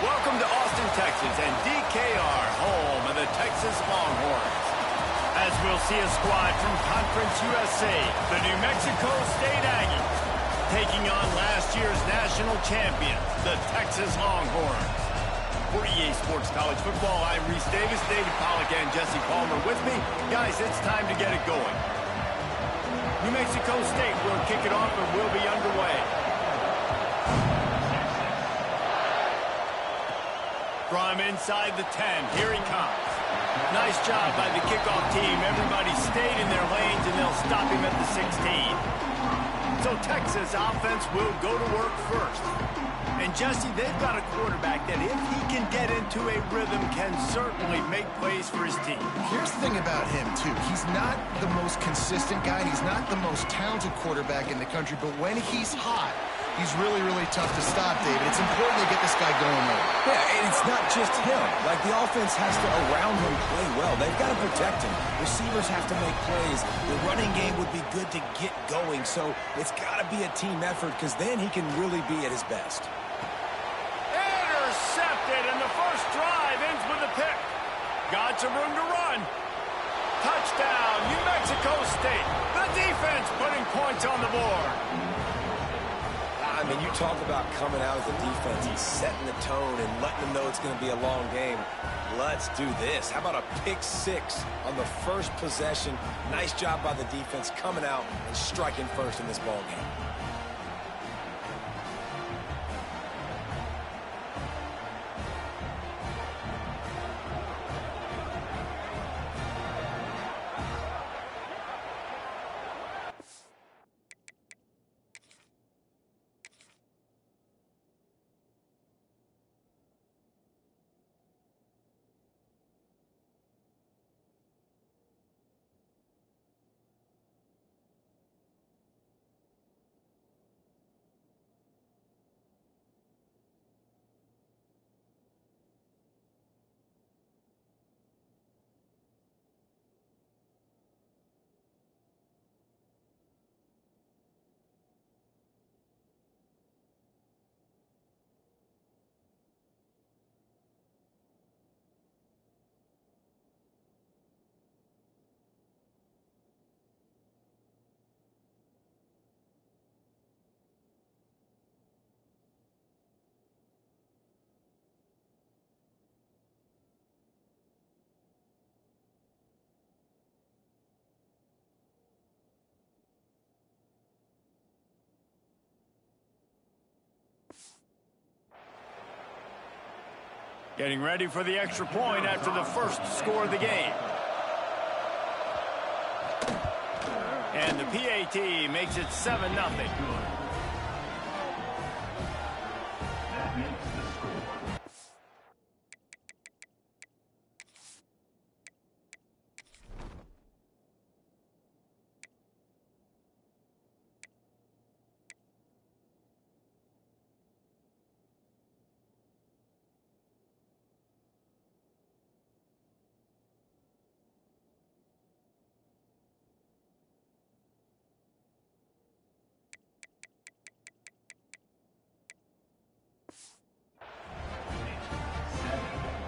Welcome to Austin, Texas, and DKR, home of the Texas Longhorns. As we'll see a squad from Conference USA, the New Mexico State Aggies, taking on last year's national champions, the Texas Longhorns. For EA Sports College Football, I'm Reese Davis, David Pollack, and Jesse Palmer with me. Guys, it's time to get it going. New Mexico State will kick it off and will be underway. From inside the 10, here he comes. Nice job by the kickoff team. Everybody stayed in their lanes, and they'll stop him at the 16. So Texas offense will go to work first. And Jesse, they've got a quarterback that if he can get into a rhythm, can certainly make plays for his team. Here's the thing about him, too. He's not the most consistent guy, and he's not the most talented quarterback in the country, but when he's hot, he's really, really tough to stop, David. It's important to get this guy going early. Yeah, and it's not just him. Like, the offense has to, around him, play well. They've got to protect him. Receivers have to make plays. The running game would be good to get going, so it's got to be a team effort, because then he can really be at his best. Intercepted, and the first drive ends with a pick. Got some room to run. Touchdown, New Mexico State. The defense putting points on the board. I mean, you talk about coming out as a defense and setting the tone and letting them know it's going to be a long game. Let's do this. How about a pick six on the first possession? Nice job by the defense coming out and striking first in this ball game. Getting ready for the extra point after the first score of the game. And the PAT makes it 7-0.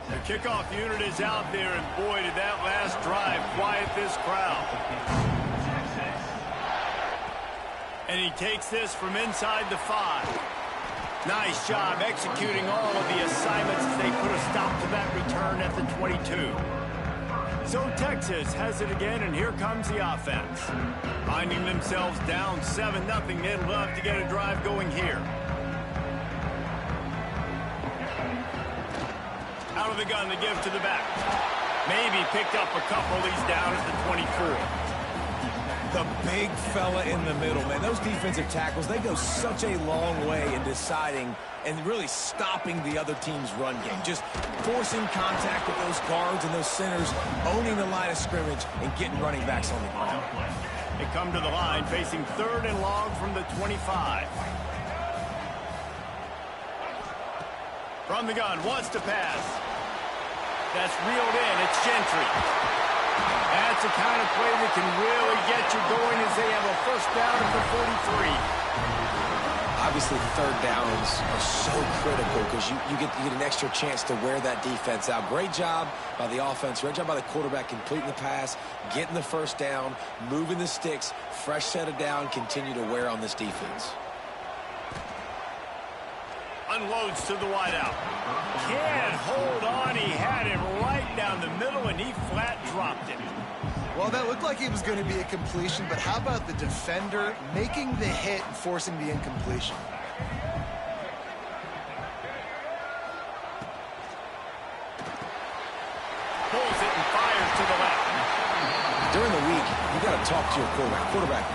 The kickoff unit is out there, and boy, did that last drive quiet this crowd. And he takes this from inside the 5. Nice job executing all of the assignments as they put a stop to that return at the 22. So Texas has it again, and here comes the offense. Finding themselves down 7-0, they'd love to get a drive going here. Out of the gun, the give to the back. Maybe picked up a couple. He's down at the 24. The big fella in the middle, man. Those defensive tackles, they go such a long way in deciding and really stopping the other team's run game. Just forcing contact with those guards and those centers, owning the line of scrimmage, and getting running backs on the ground. They come to the line facing 3rd and long from the 25. From the gun, wants to pass. That's reeled in. It's Gentry. That's the kind of play that can really get you going as they have a first down at the 43. Obviously, third downs are so critical because you get an extra chance to wear that defense out. Great job by the offense. Great job by the quarterback completing the pass, getting the first down, moving the sticks, fresh set of down, continue to wear on this defense. Unloads to the wideout. Can't hold on. He had him right down the middle, and he flat dropped it. Well, that looked like it was going to be a completion, but how about the defender making the hit and forcing the incompletion? Pulls it and fires to the left. During the week, you got to talk to your quarterback. Quarterback,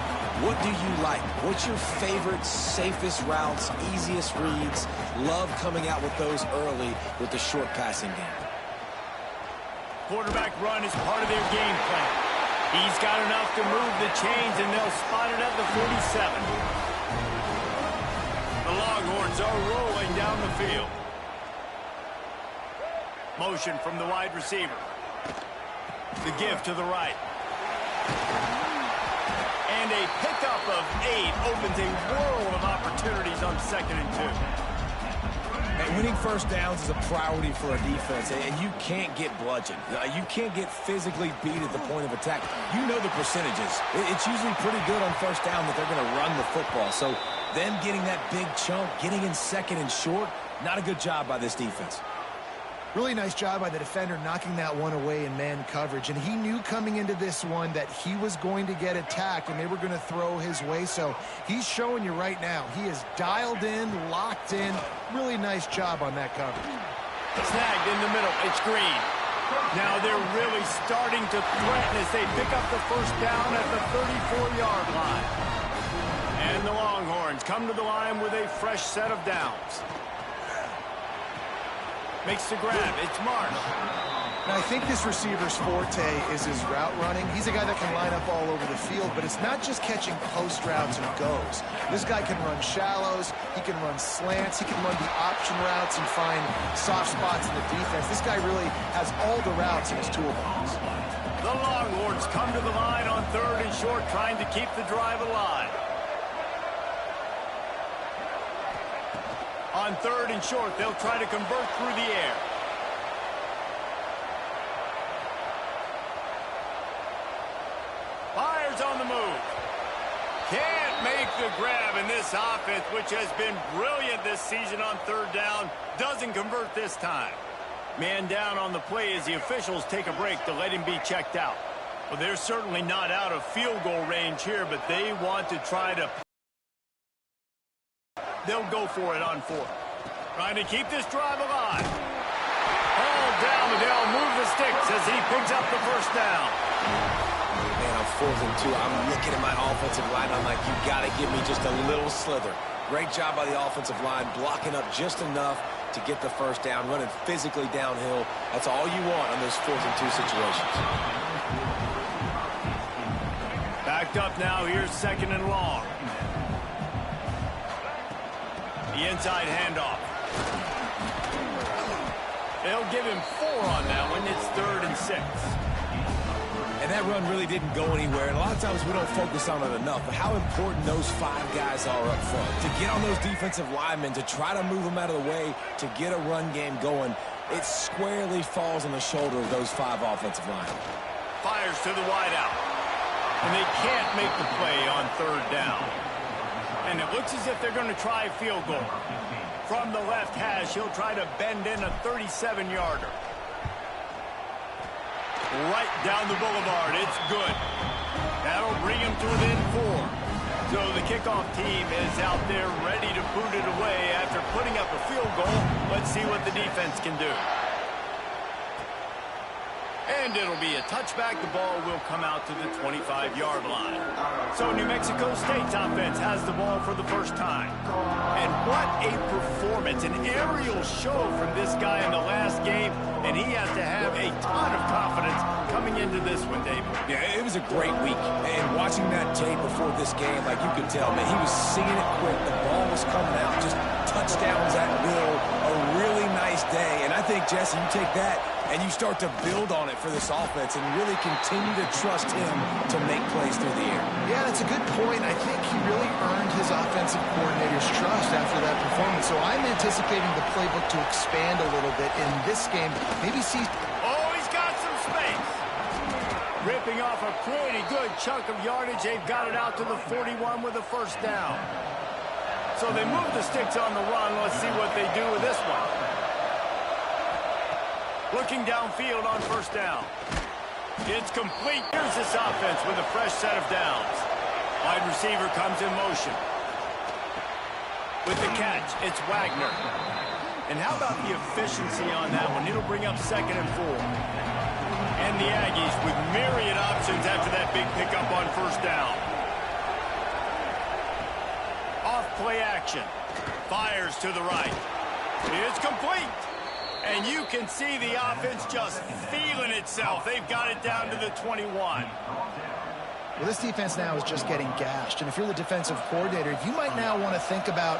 what do you like? What's your favorite, safest routes, easiest reads? Love coming out with those early with the short passing game. Quarterback run is part of their game plan. He's got enough to move the chains, and they'll spot it at the 47. The Longhorns are rolling down the field. Motion from the wide receiver. The give to the right. And a pickup of 8 opens a world of opportunities on 2nd and 2. And winning first downs is a priority for a defense, and you can't get bludgeoned. You can't get physically beat at the point of attack. You know the percentages. It's usually pretty good on first down that they're going to run the football. So them getting that big chunk, getting in 2nd and short, not a good job by this defense. Really nice job by the defender knocking that one away in man coverage. And he knew coming into this one that he was going to get attacked and they were going to throw his way. So he's showing you right now. He is dialed in, locked in. Really nice job on that coverage. Snagged in the middle. It's Green. Now they're really starting to threaten as they pick up the first down at the 34-yard line. And the Longhorns come to the line with a fresh set of downs. Makes the grab. It's Marsh. Now, I think this receiver's forte is his route running. He's a guy that can line up all over the field, but it's not just catching post routes and goes. This guy can run shallows. He can run slants. He can run the option routes and find soft spots in the defense. This guy really has all the routes in his toolbox. The Longhorns come to the line on 3rd and short, trying to keep the drive alive. On 3rd and short, they'll try to convert through the air. Fires on the move. Can't make the grab, and this offense, which has been brilliant this season on 3rd down, doesn't convert this time. Man down on the play as the officials take a break to let him be checked out. Well, they're certainly not out of field goal range here, but they want to try to... They'll go for it on 4th. Trying to keep this drive alive. All down, and they'll move the sticks as he picks up the first down. Man, on 4th and 2, I'm looking at my offensive line. I'm like, you got to give me just a little slither. Great job by the offensive line, blocking up just enough to get the first down, running physically downhill. That's all you want on those 4th and 2 situations. Backed up now. Here's 2nd and long. The inside handoff. They'll give him 4 on that one. It's 3rd and 6. And that run really didn't go anywhere. And a lot of times we don't focus on it enough. But how important those 5 guys are up front. To get on those defensive linemen, to try to move them out of the way, to get a run game going, it squarely falls on the shoulder of those 5 offensive linemen. Fires to the wideout. And they can't make the play on 3rd down. And it looks as if they're going to try a field goal. From the left hash, he'll try to bend in a 37-yarder. Right down the boulevard. It's good. That'll bring him to within 4. So the kickoff team is out there ready to boot it away after putting up a field goal. Let's see what the defense can do. And it'll be a touchback. The ball will come out to the 25-yard line. So New Mexico State's offense has the ball for the first time. And what a performance, an aerial show from this guy in the last game. And he has to have a ton of confidence coming into this one, David. Yeah, it was a great week. And watching that tape before this game, like you could tell, man, he was seeing it quick. The ball was coming out, just touchdowns at will. A really nice day. And I think, Jesse, you take that and you start to build on it for this offense and really continue to trust him to make plays through the air. Yeah, that's a good point. I think he really earned his offensive coordinator's trust after that performance. So I'm anticipating the playbook to expand a little bit in this game. Maybe see... Oh, he's got some space. Ripping off a pretty good chunk of yardage. They've got it out to the 41 with a first down. So they move the sticks on the run. Let's see what they do with this one. Looking downfield on first down. It's complete. Here's this offense with a fresh set of downs. Wide receiver comes in motion. With the catch, it's Wagner. And how about the efficiency on that one? It'll bring up 2nd and 4. And the Aggies with myriad options after that big pickup on first down. Off play action. Fires to the right. It's complete. And you can see the offense just feeling itself. They've got it down to the 21. Well, this defense now is just getting gashed. And if you're the defensive coordinator, you might now want to think about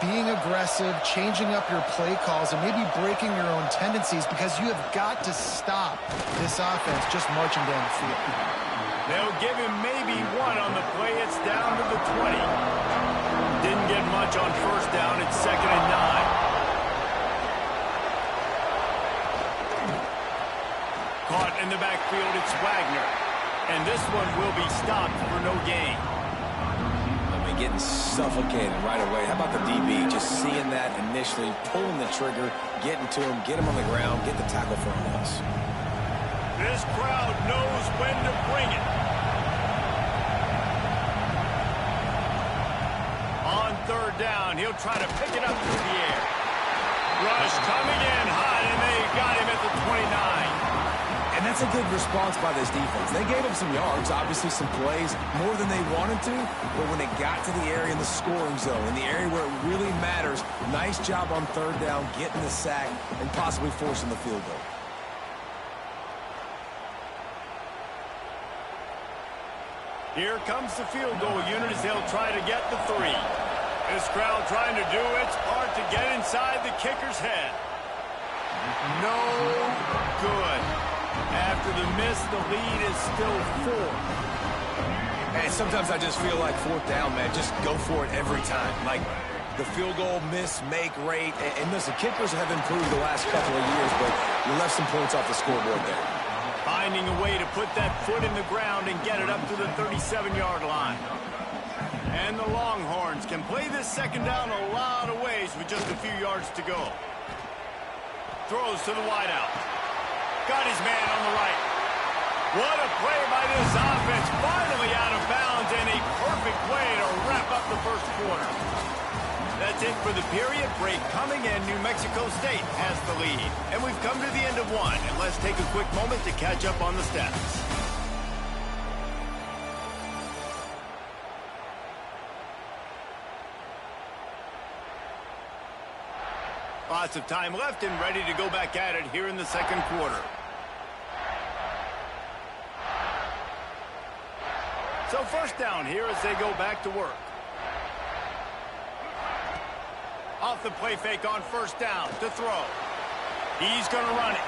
being aggressive, changing up your play calls, and maybe breaking your own tendencies, because you have got to stop this offense just marching down the field. They'll give him maybe one on the play. It's down to the 20. Didn't get much on first down. It's 2nd and 9. Caught in the backfield, it's Wagner. And this one will be stopped for no gain. Getting suffocated right away. How about the DB? Just seeing that initially, pulling the trigger, getting to him, get him on the ground, get the tackle for a loss. This crowd knows when to bring it. On third down, he'll try to pick it up through the air. Rush coming in hot, and they got him at the 29. And that's a good response by this defense. They gave up some yards, obviously some plays, more than they wanted to, but when it got to the area in the scoring zone, in the area where it really matters, nice job on third down, getting the sack, and possibly forcing the field goal. Here comes the field goal unit as they'll try to get the 3. This crowd trying to do its part to get inside the kicker's head. No good. After the miss, the lead is still 4. And sometimes I just feel like fourth down, man, just go for it every time. Like the field goal miss, make rate. And listen, kickers have improved the last couple of years, but you left some points off the scoreboard there. Finding a way to put that foot in the ground and get it up to the 37-yard line. And the Longhorns can play this second down a lot of ways with just a few yards to go. Throws to the wideout. Got his man on the right. What a play by this offense. Finally out of bounds, and a perfect play to wrap up the first quarter. That's it for the period. Break coming, and New Mexico State has the lead. And we've come to the end of one. And let's take a quick moment to catch up on the stats. Lots of time left and ready to go back at it here in the second quarter. So first down here as they go back to work. Off the play fake on first down to throw. He's going to run it.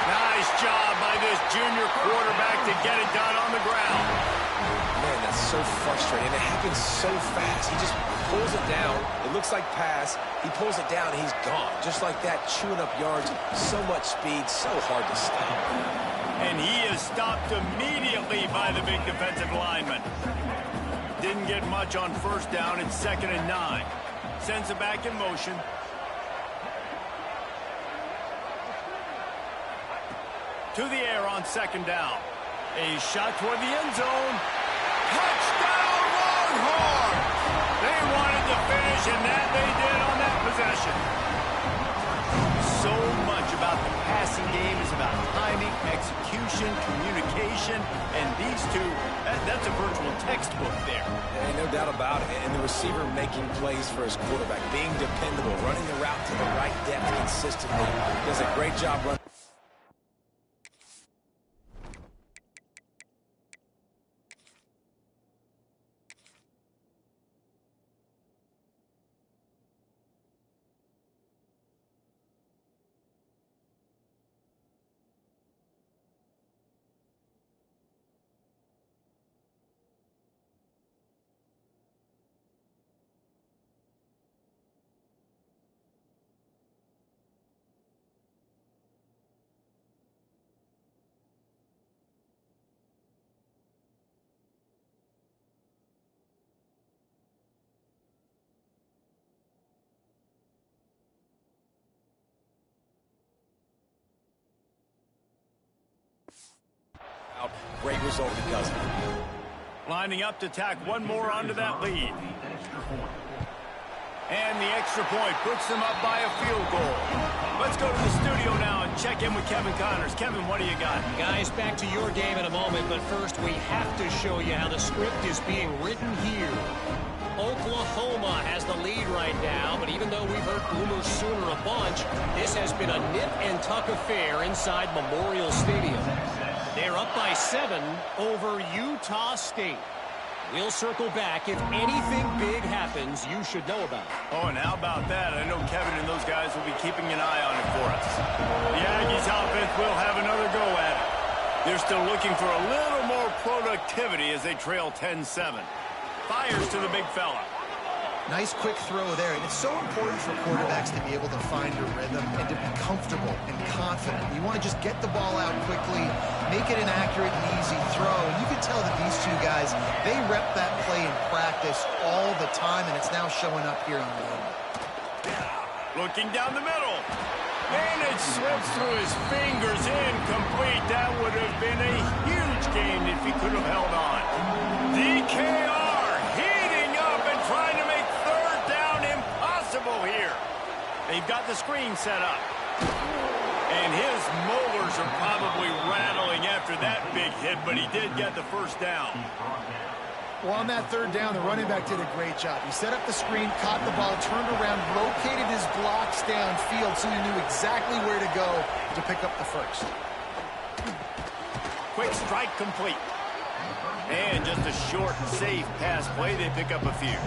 Nice job by this junior quarterback to get it done on the ground. Man, that's so frustrating. It happens so fast. He just pulls it down. It looks like pass. He pulls it down, and he's gone. Just like that, chewing up yards. So much speed, so hard to stop. And he is stopped immediately by the big defensive lineman. Didn't get much on first down. It's 2nd and 9. Sends it back in motion. To the air on second down. A shot toward the end zone. Touchdown, Longhorns! They wanted to finish, and that they did on that possession. So much about the passing game is about timing, execution, communication, and these two, that's a virtual textbook there. And no doubt about it. And the receiver making plays for his quarterback, being dependable, running the route to the right depth consistently. Does a great job running. great result because of it. Lining up to tack one more onto that lead. And the extra point puts them up by a field goal. Let's go to the studio now and check in with Kevin Connors. Kevin, what do you got? Guys, back to your game in a moment, but first we have to show you how the script is being written here. Oklahoma has the lead right now, but even though we've heard Boomer Sooner a bunch, this has been a nip-and-tuck affair inside Memorial Stadium. They're up by 7 over Utah State. We'll circle back. If anything big happens, you should know about it. Oh, and how about that? I know Kevin and those guys will be keeping an eye on it for us. The Aggies offense will have another go at it. They're still looking for a little more productivity as they trail 10-7. Fires to the big fella. Nice quick throw there, and it's so important for quarterbacks to be able to find a rhythm and to be comfortable and confident. You want to just get the ball out quickly, make it an accurate and easy throw, and you can tell that these two guys, they rep that play in practice all the time, and it's now showing up here in the game. Looking down the middle, and it slips through his fingers, incomplete. That would have been a huge gain if he could have held on. DKR heating up and trying to make third down impossible here. They've got the screen set up. And his molars are probably rattling after that big hit, but he did get the first down. Well, on that third down, the running back did a great job. He set up the screen, caught the ball, turned around, located his blocks downfield so he knew exactly where to go to pick up the first. Quick strike complete. And just a short, safe pass play. They pick up a few.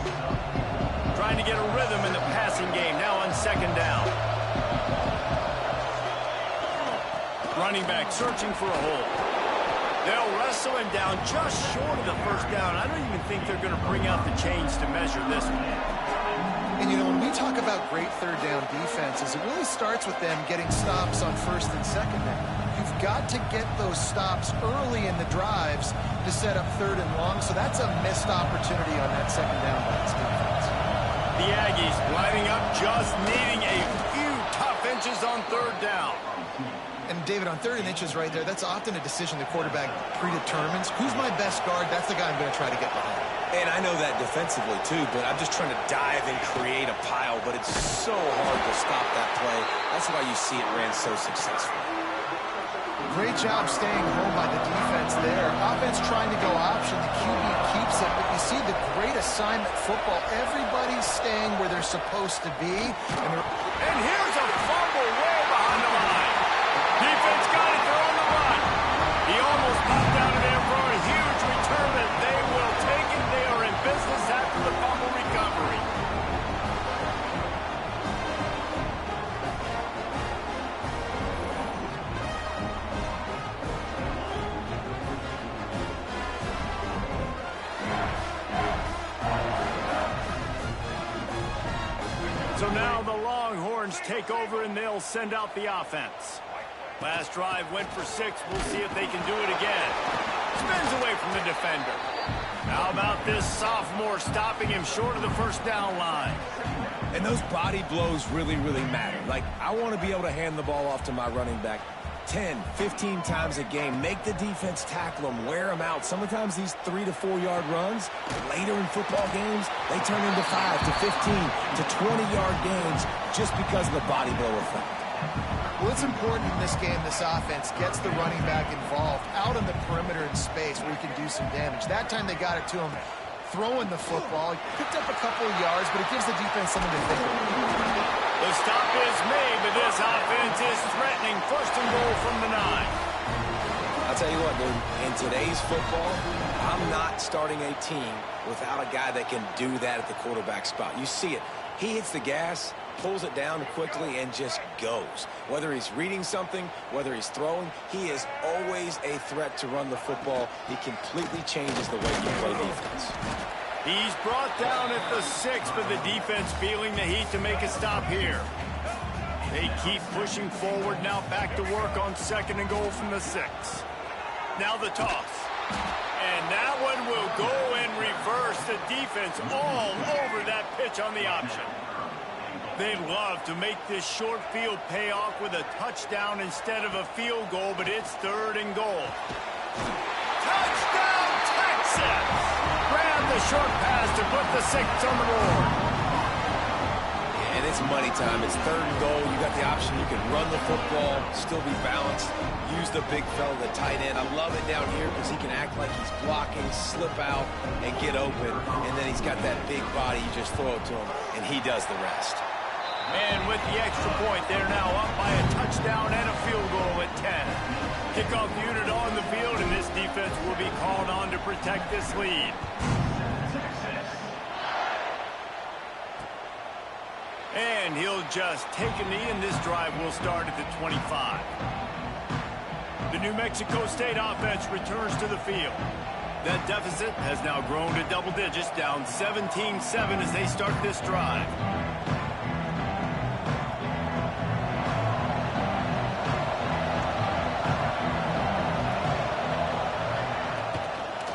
Trying to get a rhythm in the passing game. Now on second down. Running back searching for a hole. They'll wrestle him down just short of the first down. I don't even think they're going to bring out the chains to measure this one. And, you know, when we talk about great third down defenses, it really starts with them getting stops on first and second down. You've got to get those stops early in the drives to set up third and long, so that's a missed opportunity on that second down by this defense. The Aggies lining up, just needing a few tough inches on third down. And, David, on third and inches right there, that's often a decision the quarterback predetermines. Who's my best guard? That's the guy I'm going to try to get behind. And I know that defensively, too, but I'm just trying to dive and create a pile, but it's so hard to stop that play. That's why you see it ran so successful. Great job staying home by the defense there. Offense trying to go option. The QB keeps it, but you see the great assignment football. Everybody's staying where they're supposed to be. And here's a fumble way behind the line. Defense got it. They're on the run. He almost popped out of there for a huge return that they will take it. They are in business after the fumble recovery. So now the Longhorns take over and they'll send out the offense. Last drive went for 6. We'll see if they can do it again. Spins away from the defender. How about this sophomore stopping him short of the first down line? And those body blows really, really matter. Like, I want to be able to hand the ball off to my running back 10, 15 times a game. Make the defense tackle them, wear them out. Sometimes these 3 to 4 yard runs, later in football games, they turn into 5 to 15 to 20-yard games just because of the body blow effect. Well, it's important in this game this offense gets the running back involved out on the perimeter in space where he can do some damage. That time they got it to him throwing the football. He picked up a couple of yards, but it gives the defense something to think about. The stop is made, but this offense is threatening. First and goal from the 9. I'll tell you what, dude, in today's football, I'm not starting a team without a guy that can do that at the quarterback spot. You see it. He hits the gas, pulls it down quickly, and just goes. Whether he's reading something, whether he's throwing, he is always a threat to run the football. He completely changes the way you play defense. He's brought down at the 6, but the defense feeling the heat to make a stop here. They keep pushing forward, now back to work on second and goal from the 6. Now the toss. And that one will go in reverse. The defense all over that pitch on the option. They'd love to make this short field pay off with a touchdown instead of a field goal, but it's third and goal. Touchdown, Texas! Grab the short pass to put the 6 on the board. And it's money time. It's 3rd and goal. You got the option. You can run the football, still be balanced, use the big fella, the tight end. I love it down here because he can act like he's blocking, slip out, and get open. And then he's got that big body. You just throw it to him, and he does the rest. And with the extra point, they're now up by a touchdown and a field goal at 10. Kickoff unit on the field, and this defense will be called on to protect this lead. And he'll just take a knee, and this drive will start at the 25. The New Mexico State offense returns to the field. That deficit has now grown to double digits, down 17-7 as they start this drive.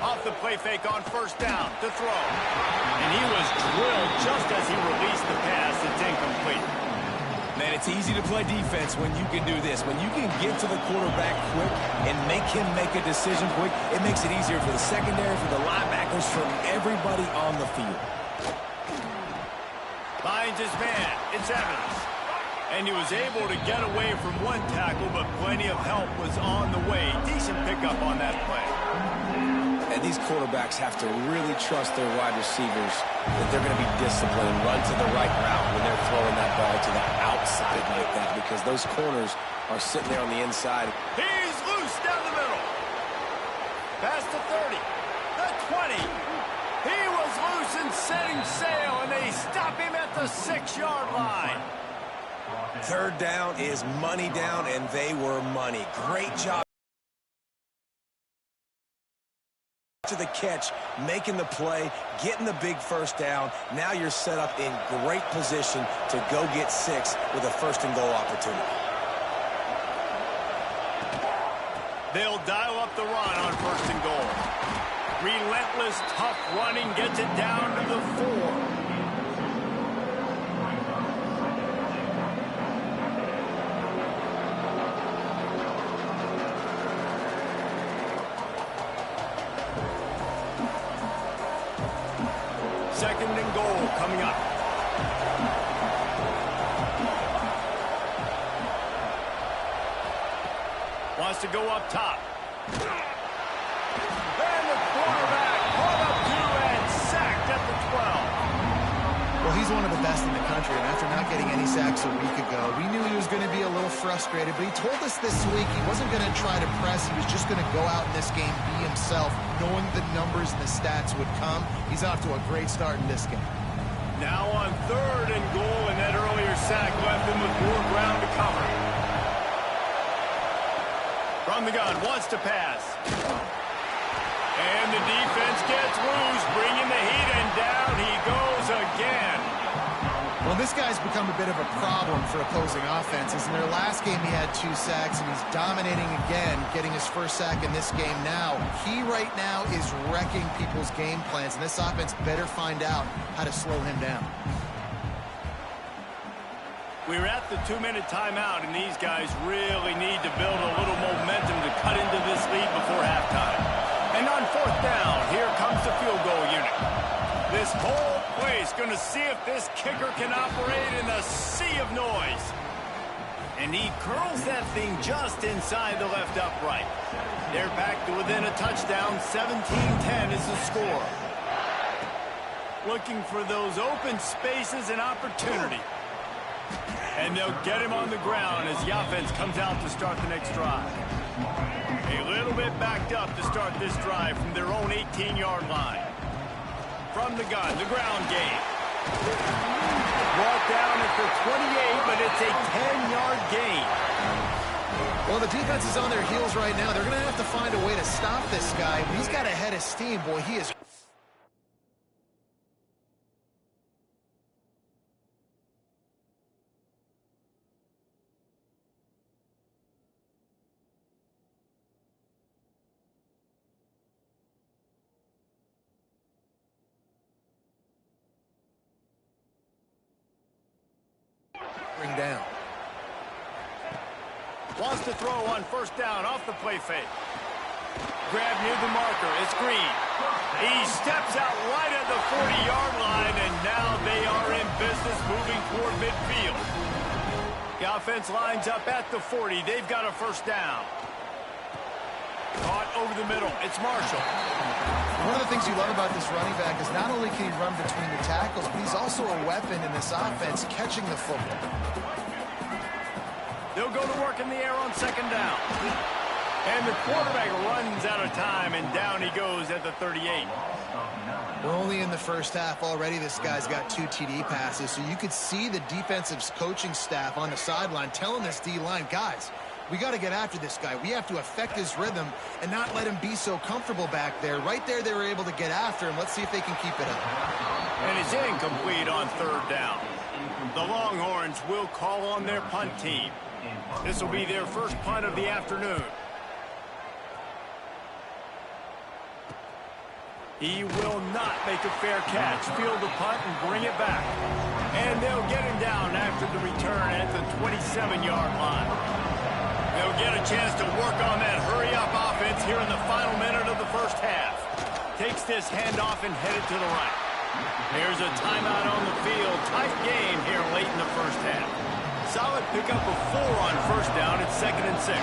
Off the play fake on 1st down to throw. And he was drilled just as he released the pass. It's incomplete. Man, it's easy to play defense when you can do this. When you can get to the quarterback quick and make him make a decision quick, it makes it easier for the secondary, for the linebackers, for everybody on the field. Finds his man. It's Evans. And he was able to get away from one tackle, but plenty of help was on the way. Decent pickup on that play. And these quarterbacks have to really trust their wide receivers that they're going to be disciplined and run to the right route when they're throwing that ball to the outside like that, because those corners are sitting there on the inside. He's loose down the middle. Past the 30, the 20. He was loose and setting sail, and they stop him at the 6-yard line. 3rd down is money down, and they were money. Great job to the catch, making the play, getting the big 1st down. Now you're set up in great position to go get 6 with a 1st and goal opportunity. They'll dial up the run on 1st and goal. Relentless, tough running gets it down to the 4. Second and goal coming up. Wants to go up top. And the quarterback caught up to and sacked at the 12. Well, he's one of the best in the country, and after not getting any sacks a week ago, we knew he was going to be a little frustrated, but he told us this week he wasn't going to try to press. He was just going to go out in this game, be himself, knowing the numbers and the stats would come. He's off to a great start in this game. Now on 3rd and goal, and that earlier sack left him with more ground to cover. From the gun, wants to pass. And the defense gets loose, bringing the heat, and down he goes again. Well, this guy's become a bit of a problem for opposing offenses. In their last game, he had 2 sacks, and he's dominating again, getting his 1st sack in this game now. He right now is wrecking people's game plans, and this offense better find out how to slow him down. We're at the 2-minute timeout, and these guys really need to build a little momentum to cut into this lead before halftime. And on 4th down, here comes the field goal unit. This whole place going to see if this kicker can operate in a sea of noise. And he curls that thing just inside the left upright. They're back to within a touchdown. 17-10 is the score. Looking for those open spaces and opportunity. And they'll get him on the ground as the offense comes out to start the next drive. A little bit backed up to start this drive from their own 18-yard line. From the gun, the ground game. Brought down at the 28, but it's a 10-yard gain. Well, the defense is on their heels right now. They're going to have to find a way to stop this guy. But he's got a head of steam. Boy, he is... down. Wants to throw on 1st down off the play fake. Grab near the marker. It's Green. He steps out right at the 40-yard line, and now they are in business moving toward midfield. The offense lines up at the 40. They've got a first down. Caught over the middle. It's Marshall. One of the things you love about this running back is not only can he run between the tackles, but he's also a weapon in this offense catching the football. They'll go to work in the air on second down. And the quarterback runs out of time, and down he goes at the 38. We're only in the first half already. This guy's got 2 TD passes, so you could see the defensive coaching staff on the sideline telling this D-line, guys, we got to get after this guy. We have to affect his rhythm and not let him be so comfortable back there. Right there, they were able to get after him. Let's see if they can keep it up. And it's incomplete on third down. The Longhorns will call on their punt team. This will be their first punt of the afternoon. He will not make a fair catch. Field the punt and bring it back. And they'll get him down after the return at the 27-yard line. They'll get a chance to work on that hurry-up offense here in the final minute of the first half. Takes this handoff and headed to the right. There's a timeout on the field. Tight game here late in the first half. Solid pickup of 4 on first down. It's 2nd and 6.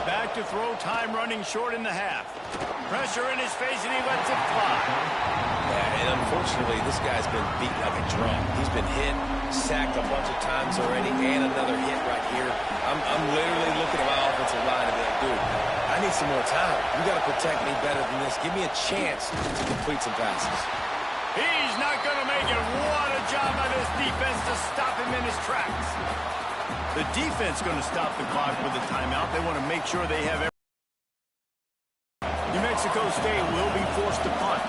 Back to throw, time running short in the half. Pressure in his face, and he lets it fly. Yeah, and unfortunately, this guy's been beat like a drum. He's been hit, sacked a bunch of times already, and another hit right here. I'm literally looking at my offensive line and be like, dude, I need some more time. You got to protect me better than this. Give me a chance to complete some passes. He's not going to make it. What a job by this defense to stop him in his tracks. The defense going to stop the clock with a timeout. They want to make sure they have everything. New Mexico State will be forced to punt.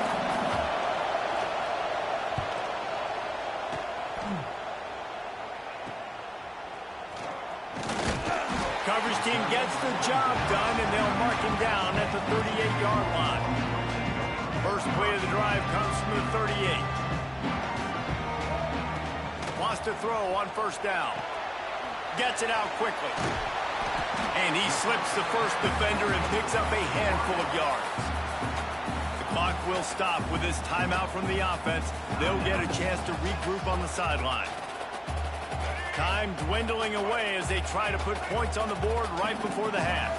Coverage team gets the job done, and they'll mark him down at the 38-yard line. First play of the drive comes from the 38. Wants to throw on first down. Gets it out quickly. And he slips the first defender and picks up a handful of yards. The clock will stop with this timeout from the offense. They'll get a chance to regroup on the sideline. Time dwindling away as they try to put points on the board right before the half.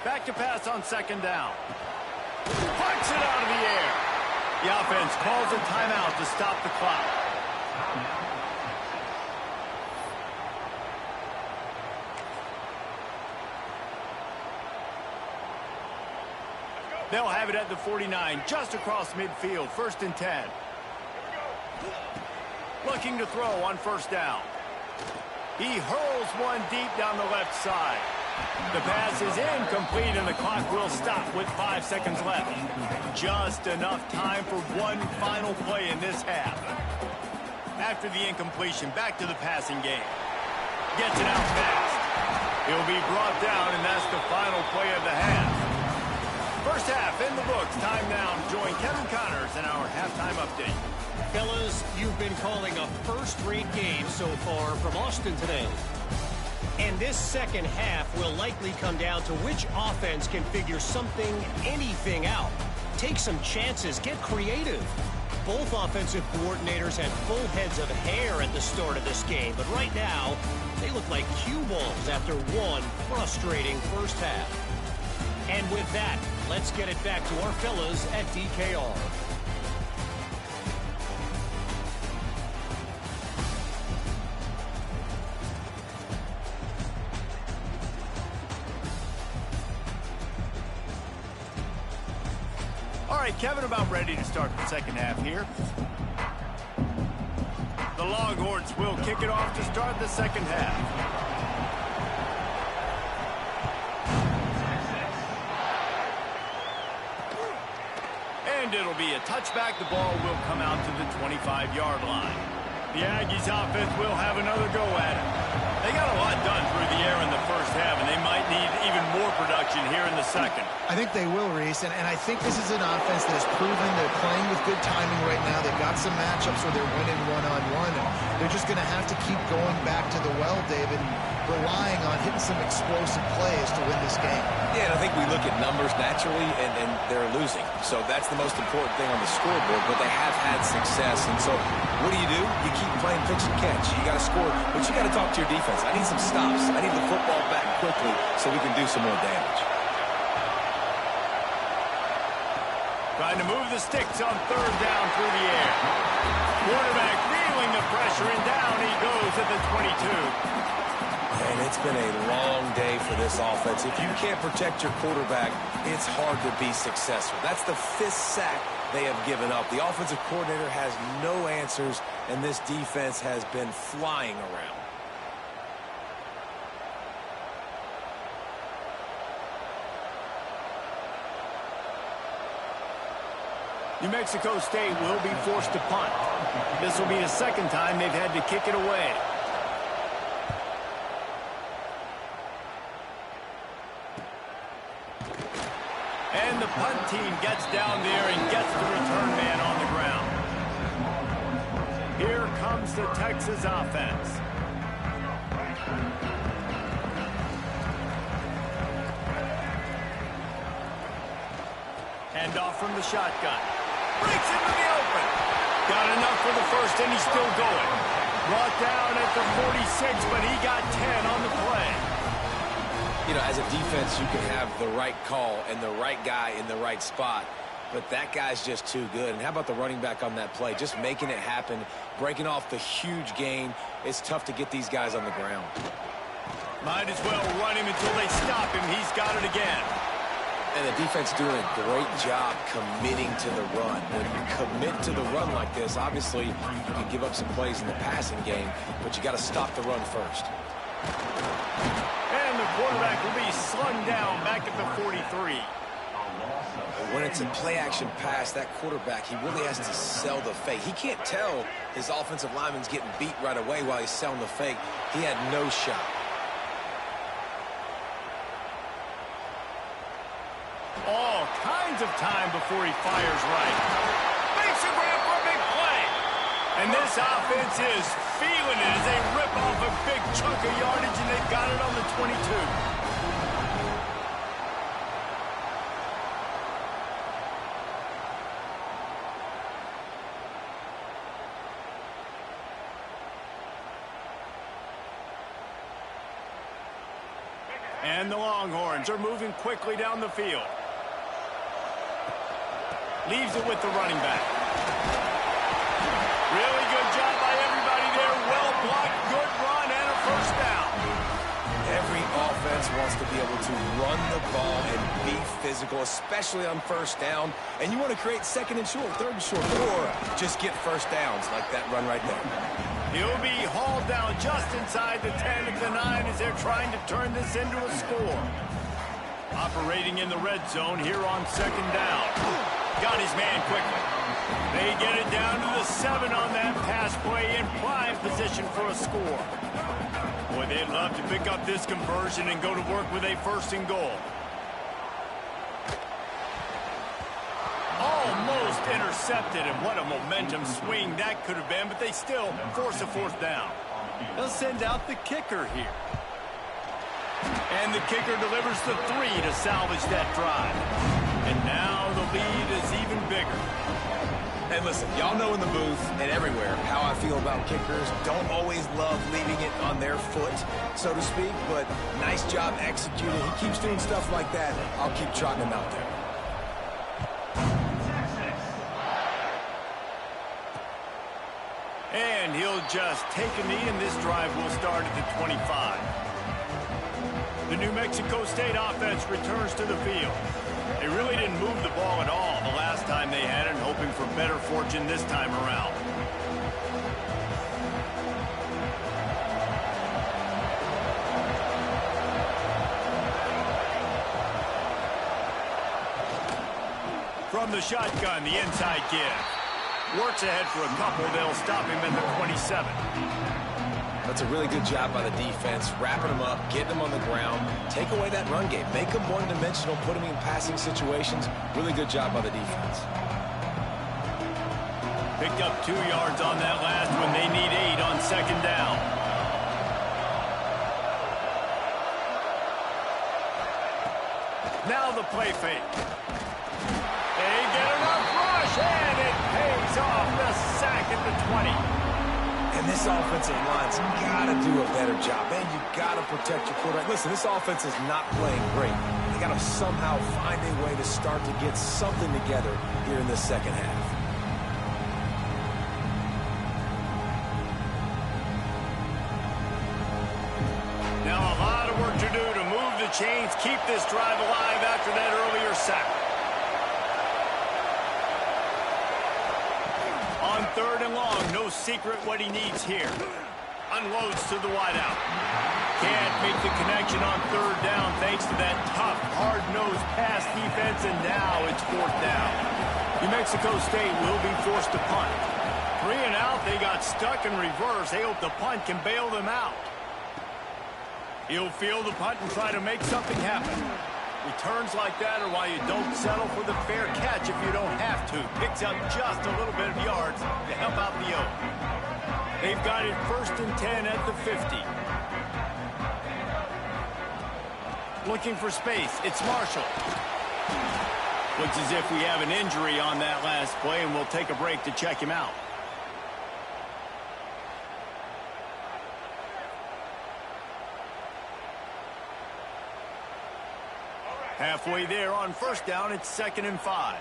Back to pass on second down. Punts it out of the air. The offense calls a timeout to stop the clock. They'll have it at the 49, just across midfield, 1st and 10. Looking to throw on first down. He hurls one deep down the left side. The pass is incomplete, and the clock will stop with 5 seconds left. Just enough time for one final play in this half. After the incompletion, back to the passing game. Gets it out fast. He'll be brought down, and that's the final play of the half. First half in the books. Time now to join Kevin Connors in our halftime update. Fellas, you've been calling a first-rate game so far from Austin today. And this second half will likely come down to which offense can figure something, anything out. Take some chances, get creative. Both offensive coordinators had full heads of hair at the start of this game, but right now, they look like cue balls after one frustrating first half. And with that, let's get it back to our fellas at DKR. All right, Kevin, about ready to start the second half here. The Longhorns will kick it off to start the second half. And it'll be a touchback. The ball will come out to the 25-yard line. The Aggies offense will have another go at it. They got a lot done through the air in the first half, and they might need even more production here in the second. I think they will, Reese, and I think this is an offense that has proven they're playing with good timing right now. They've got some matchups where they're winning one-on-one, and they're just going to have to keep going back to the well, David. relying on hitting some explosive plays to win this game. Yeah, and I think we look at numbers naturally, and they're losing. So that's the most important thing on the scoreboard, but they have had success. And so what do? You keep playing pitch and catch. You got to score, but you got to talk to your defense. I need some stops. I need the football back quickly so we can do some more damage. Trying to move the sticks on third down through the air. Quarterback feeling the pressure, and down he goes at the 22. And it's been a long day for this offense. If you can't protect your quarterback, it's hard to be successful. That's the 5th sack they have given up. The offensive coordinator has no answers, and this defense has been flying around. New Mexico State will be forced to punt. This will be the second time they've had to kick it away. And the punt team gets down there and gets the return man on the ground. Here comes the Texas offense. Handoff from the shotgun. Breaks into the open. Got enough for the first, and he's still going. Brought down at the 46, but he got 10 on the play. You know, as a defense, you can have the right call and the right guy in the right spot, but that guy's just too good. And how about the running back on that play? Just making it happen, breaking off the huge gain. It's tough to get these guys on the ground. Might as well run him until they stop him. He's got it again. And the defense doing a great job committing to the run. When you commit to the run like this, obviously you can give up some plays in the passing game, but you got to stop the run first. And the quarterback will be slung down back at the 43. When it's a play-action pass, that quarterback, he really has to sell the fake. He can't tell his offensive lineman's getting beat right away while he's selling the fake. He had no shot. All kinds of time before he fires right. Makes a grab for a big play. And this offense is feeling it as they rip off a big chunk of yardage, and they've got it on the 22. And the Longhorns are moving quickly down the field. Leaves it with the running back. Really good job by everybody there. Well blocked, good run, and a first down. Every offense wants to be able to run the ball and be physical, especially on first down. And you want to create second and short, third and short, or just get first downs like that run right there. He'll be hauled down just inside the 10 at the 9 as they're trying to turn this into a score. Operating in the red zone here on second down. Got his man quickly. They get it down to the 7 on that pass play in prime position for a score. Boy, they'd love to pick up this conversion and go to work with a first and goal. Almost intercepted, and what a momentum swing that could have been, but they still force a fourth down. They'll send out the kicker here. And the kicker delivers the 3 to salvage that drive. And now the lead is even bigger. And listen, y'all know in the booth and everywhere how I feel about kickers. Don't always love leaving it on their foot, so to speak, but nice job executing. He keeps doing stuff like that. I'll keep trotting him out there. And he'll just take a knee, and this drive will start at the 25. The New Mexico State offense returns to the field. They really didn't move the ball at all the last time they had it, hoping for better fortune this time around. From the shotgun, the inside give. Works ahead for a couple. They'll stop him at the 27. That's a really good job by the defense, wrapping them up, getting them on the ground, take away that run game, make them one-dimensional, put them in passing situations. Really good job by the defense. Picked up 2 yards on that last one. They need 8 on second down. Now the play fake. They get enough rush, and it pays off the sack at the 20. And this offensive line's got to do a better job. Man, you got to protect your quarterback. Listen, this offense is not playing great. They got to somehow find a way to start to get something together here in the second half. Now a lot of work to do to move the chains, keep this drive alive after that earlier sack. On 3rd and long, no secret what he needs here. Unloads to the wideout. Can't make the connection on 3rd down thanks to that tough, hard-nosed pass defense, and now it's 4th down. New Mexico State will be forced to punt. 3 and out, they got stuck in reverse. They hope the punt can bail them out. He'll field the punt and try to make something happen. Returns like that are why you don't settle for the fair catch if you don't have to. Picks up just a little bit of yards to help out the O. They've got it 1st and 10 at the 50. Looking for space. It's Marshall. Looks as if we have an injury on that last play, and we'll take a break to check him out. Halfway there on 1st down, it's 2nd and 5.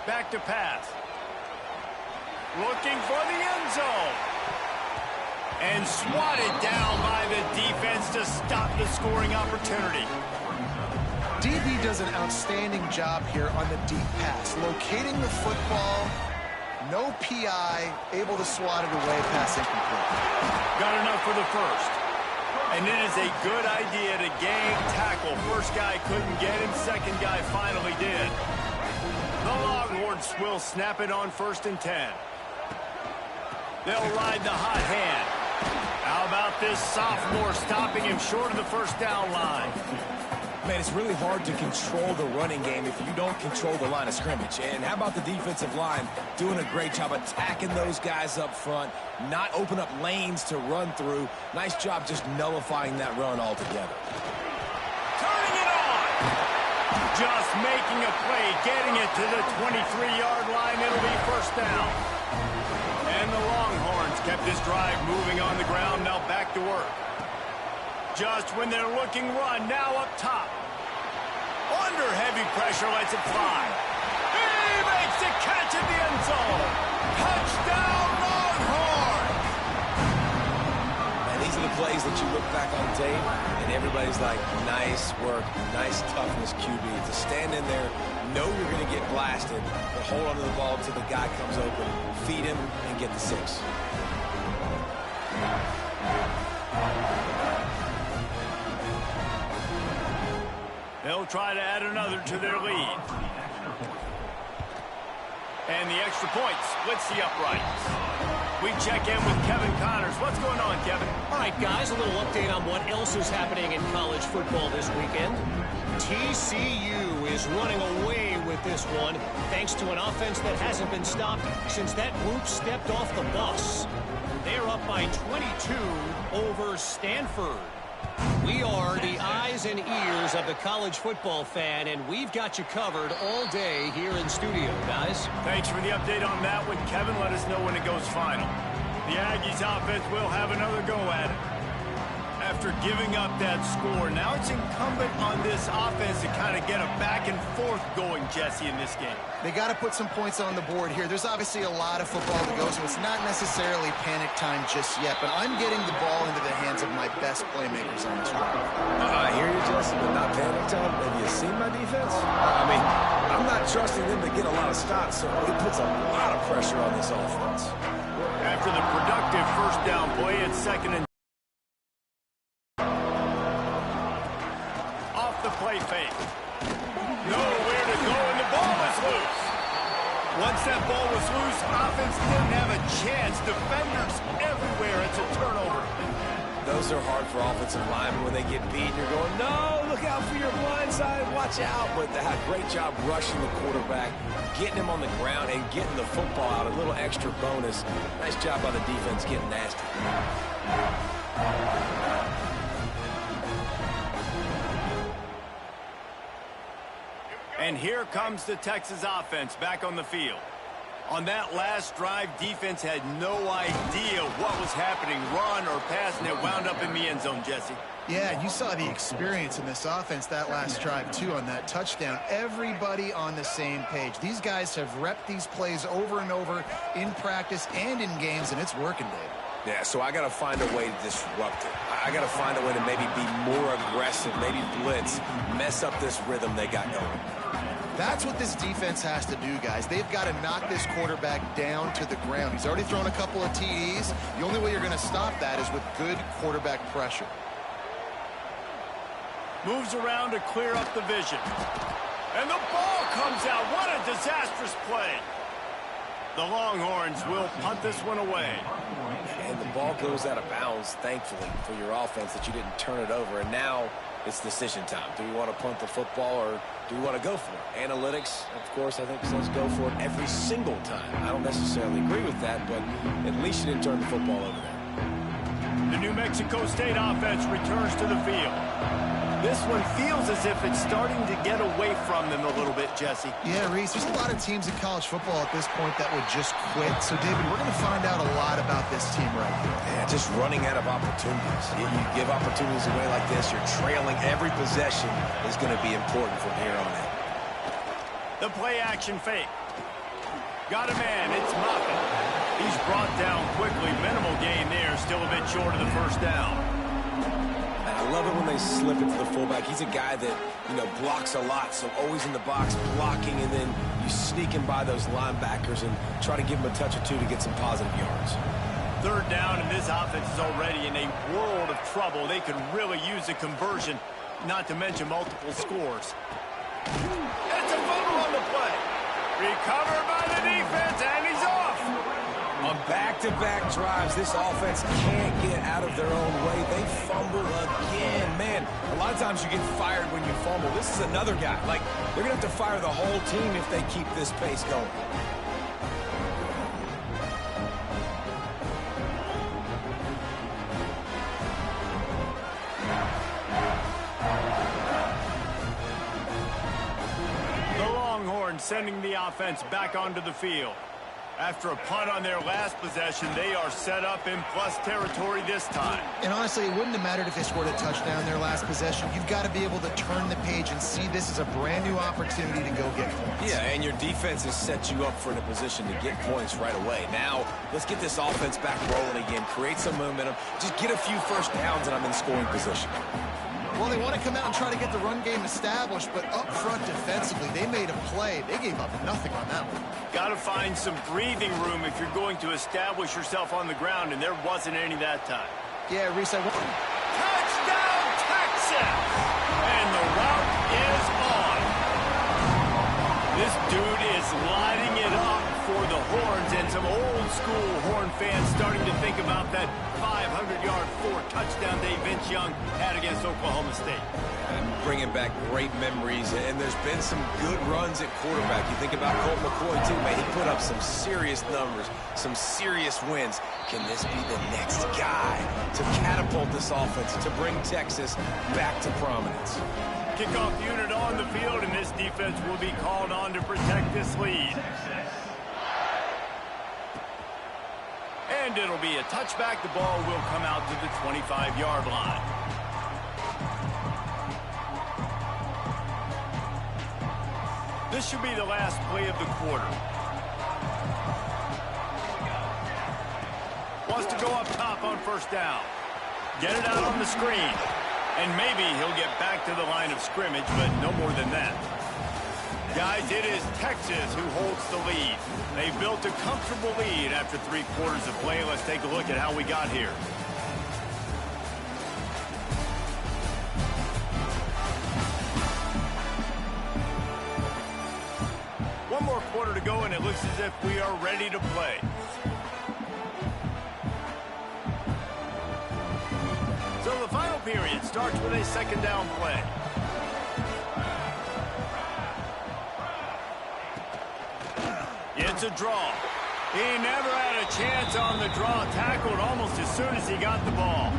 Back to pass. Looking for the end zone. And swatted down by the defense to stop the scoring opportunity. DB does an outstanding job here on the deep pass. Locating the football, no PI, able to swat it away, pass incomplete. Got enough for the 1st. And it is a good idea to gang tackle. 1st guy couldn't get him, 2nd guy finally did. The Longhorns will snap it on 1st and 10. They'll ride the hot hand. How about this sophomore stopping him short of the 1st down line? Man, it's really hard to control the running game if you don't control the line of scrimmage. And how about the defensive line doing a great job attacking those guys up front, not open up lanes to run through. Nice job just nullifying that run altogether. Turning it on! Just making a play, getting it to the 23-yard line. It'll be 1st down. And the Longhorns kept this drive moving on the ground, now back to work. Just when they're looking run, now up top. Under heavy pressure, lets it fly. He makes the catch in the end zone. Touchdown, Longhorns! And these are the plays that you look back on tape, and everybody's like, nice work, nice toughness, QB. To stand in there, know you're going to get blasted, but hold on to the ball until the guy comes open, feed him, and get the 6. They'll try to add another to their lead. And the extra point splits the uprights. We check in with Kevin Connors. What's going on, Kevin? All right, guys, a little update on what else is happening in college football this weekend. TCU is running away with this one, thanks to an offense that hasn't been stopped since that group stepped off the bus. They're up by 22 over Stanford. We are the eyes and ears of the college football fan, and we've got you covered all day here in studio, guys. Thanks for the update on that one, Kevin. Let us know when it goes final. The Aggies offense will have another go at it. After giving up that score, now it's incumbent on this offense to kind of get a back and forth going, Jesse, in this game. They got to put some points on the board here. There's obviously a lot of football to go, so it's not necessarily panic time just yet, but I'm getting the ball into the hands of my best playmakers on this one. I hear you, Jesse, but not panic time. Have you seen my defense? I mean, I'm not trusting them to get a lot of stops, so it puts a lot of pressure on this offense. After the productive 1st down play, it's 2nd and the play fake. Nowhere to go, and the ball was loose. Once that ball was loose, offense didn't have a chance. Defenders everywhere. It's a turnover. Those are hard for offensive linemen when they get beat. You're going, no, look out for your blind side. Watch out. But they had a great job rushing the quarterback, getting him on the ground, and getting the football out. A little extra bonus. Nice job by the defense getting nasty. And here comes the Texas offense back on the field. On that last drive, defense had no idea what was happening, run or pass, and it wound up in the end zone, Jesse. Yeah, you saw the experience in this offense that last drive, too, on that touchdown. Everybody on the same page. These guys have repped these plays over and over in practice and in games, and it's working, Dave. Yeah, so I got to find a way to disrupt it. I got to find a way to maybe be more aggressive, maybe blitz, mess up this rhythm they got going. That's what this defense has to do, guys. They've got to knock this quarterback down to the ground. He's already thrown a couple of TDs. The only way you're going to stop that is with good quarterback pressure. Moves around to clear up the vision. And the ball comes out. What a disastrous play. The Longhorns will punt this one away. And the ball goes out of bounds, thankfully, for your offense that you didn't turn it over. And now it's decision time. Do we want to punt the football or do we want to go for it? Analytics, of course, I think says go for it every single time. I don't necessarily agree with that, but at least you didn't turn the football over there. The New Mexico State offense returns to the field. This one feels as if it's starting to get away from them a little bit, Jesse. Yeah, Reese, there's a lot of teams in college football at this point that would just quit. So, David, we're going to find out a lot about this team right here. Yeah, just running out of opportunities. You give opportunities away like this, you're trailing. Every possession is going to be important from here on in. The play action fake. Got a man, it's Moffitt. He's brought down quickly. Minimal gain there, still a bit short of the first down. I love it when they slip it to the fullback. He's a guy that, blocks a lot, so always in the box blocking, and then you sneak in by those linebackers and try to give him a touch or two to get some positive yards. Third down, and this offense is already in a world of trouble. They could really use a conversion, not to mention multiple scores. It's a fumble on the play. Recovered by the defense, and he's off. On back-to-back drives, this offense can't get out of their own way. They fumble again. Man, a lot of times you get fired when you fumble. This is another guy. They're going to have to fire the whole team if they keep this pace going. The Longhorns sending the offense back onto the field. After a punt on their last possession, they are set up in plus territory this time. And honestly, it wouldn't have mattered if they scored a touchdown in their last possession. You've got to be able to turn the page and see this as a brand new opportunity to go get points. Yeah, and your defense has set you up for in a position to get points right away. Now, let's get this offense back rolling again, create some momentum, just get a few first downs, and I'm in scoring position. Well, they want to come out and try to get the run game established, but up front defensively, they made a play. They gave up nothing on that one. Got to find some breathing room if you're going to establish yourself on the ground, and there wasn't any that time. Yeah, Reese, Touchdown, Texas! And the route is on. This dude is lighting it up for the Horns, and some old-school Horn fans starting to think about that 500-yard, 4-touchdown day Vince Young had against Oklahoma State. And bringing back great memories, and there's been some good runs at quarterback. You think about Colt McCoy, too, man. He put up some serious numbers, some serious wins. Can this be the next guy to catapult this offense, to bring Texas back to prominence? Kickoff unit on the field, and this defense will be called on to protect this lead. And it'll be a touchback. The ball will come out to the 25-yard line. This should be the last play of the quarter. Wants to go up top on first down. Get it out on the screen. And maybe he'll get back to the line of scrimmage, but no more than that. Guys, it is Texas who holds the lead. They built a comfortable lead after 3 quarters of play. Let's take a look at how we got here. One more quarter to go, and it looks as if we are ready to play. So the final period starts with a second down play. It's a draw. He never had a chance on the draw. Tackled almost as soon as he got the ball.